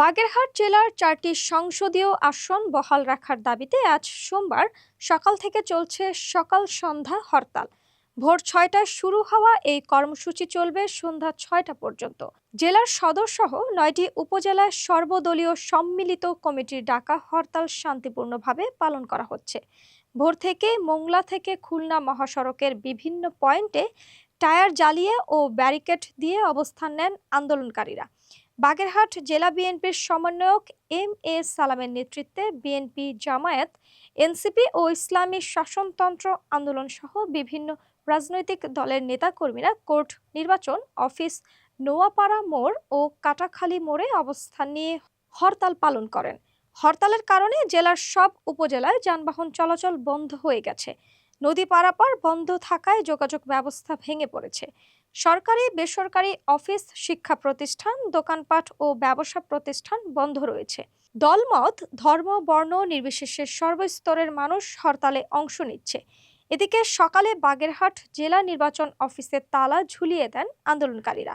বাগেরহাট জেলার 4টি সংসদীয় আসন বহাল রাখার দাবিতে আজ সোমবার সকাল থেকে চলছে সকাল সন্ধ্যা হরতাল। ভোর 6টায় শুরু হওয়া এই কর্মসূচি চলবে সন্ধ্যা 6টা পর্যন্ত। জেলার সদর সহ 9টি উপজেলায় সর্বদলীয় সম্মিলিত কমিটির ডাকা হরতাল শান্তিপূর্ণভাবে পালন করা হচ্ছে। ভোর থেকে মোংলা থেকে খুলনা মহাসড়কের বিভিন্ন পয়েন্টে টায়ার জ্বালিয়ে ও ব্যারিকেড দিয়ে অবস্থান নেন আন্দোলনকারীরা। বাগেরহাট জেলা বিএনপির সমন্বয়ক এম.এ. সালামের নেতৃত্বে বিএনপি, জামায়াত, এনসিপি ও ইসলামী শাসনতন্ত্র আন্দোলন সহ বিভিন্ন রাজনৈতিক দলের নেতাকর্মীরা কোর্ট, নির্বাচন অফিস, নোয়াপাড়া মোড় ও কাটাখালী মোড়ে অবস্থান নিয়ে হরতাল পালন করেন। হরতালের কারণে জেলার সব উপজেলায় যানবাহন চলাচল বন্ধ হয়ে গেছে। নদী পারাপার বন্ধ থাকায় যোগাযোগ ব্যবস্থা ভেঙে পড়েছে। সরকারি, বেসরকারি অফিস, শিক্ষা প্রতিষ্ঠান, দোকানপাট ও ব্যবসা প্রতিষ্ঠান বন্ধ রয়েছে। দলমত, ধর্ম, বর্ণ নির্বিশেষে সর্বস্তরের মানুষ হরতালে অংশ নিচ্ছে। এদিকে সকালে বাগেরহাট জেলা নির্বাচন অফিসে তালা ঝুলিয়ে দেন আন্দোলনকারীরা।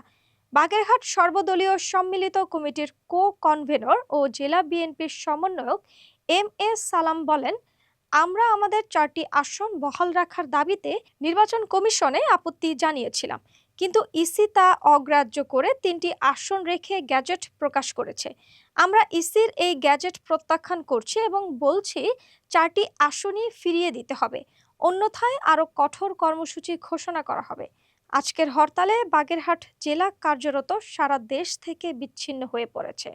বাগেরহাট সর্বদলীয় সম্মিলিত কমিটির কনভেনর ও জেলা বিএনপির সমন্বয়ক এম.এ. সালাম বলেন, আমরা আমাদের 4টি আসন বহাল রাখার দাবিতে নির্বাচন কমিশনে আপত্তি জানিয়েছিলাম, কিন্তু ইসি তা অগ্রাহ্য করে 3টি আসন রেখে গ্যাজেট প্রকাশ করেছে। আমরা ইসির এই গ্যাজেট প্রত্যাখ্যান করছি এবং বলছি 4টি আসনই ফিরিয়ে দিতে হবে, অন্যথায় আরও কঠোর কর্মসূচি ঘোষণা করা হবে। আজকের হরতালে বাগেরহাট জেলা কার্যরত সারা দেশ থেকে বিচ্ছিন্ন হয়ে পড়েছে।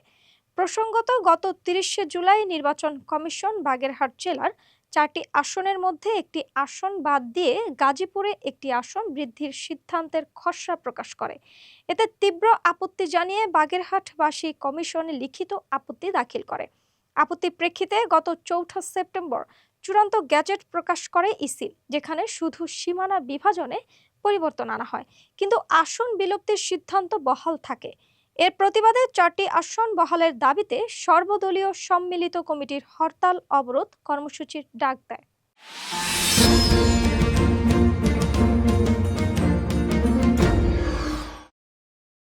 প্রসঙ্গত, গত 30শে জুলাই নির্বাচন কমিশন বাগেরহাট জেলার 4টি আসনের মধ্যে একটি আসন বাদ দিয়ে গাজীপুরে একটি আসন বৃদ্ধির সিদ্ধান্তের খসড়া প্রকাশ করে। এতে তীব্র আপত্তি জানিয়ে বাগেরহাটবাসী কমিশনে লিখিত আপত্তি দাখিল করে। আপত্তির প্রেক্ষিতে গত 4 সেপ্টেম্বর চূড়ান্ত গ্যাজেট প্রকাশ করে ইসি, যেখানে শুধু সীমানা বিভাজনে পরিবর্তন আনা হয়, কিন্তু আসন বিলুপ্তির সিদ্ধান্ত বহাল থাকে। এর প্রতিবাদে 4টি আসন বহালের দাবিতে সর্বদলীয় সম্মিলিত কমিটির হরতাল অবরোধ কর্মসূচির ডাক দেয়।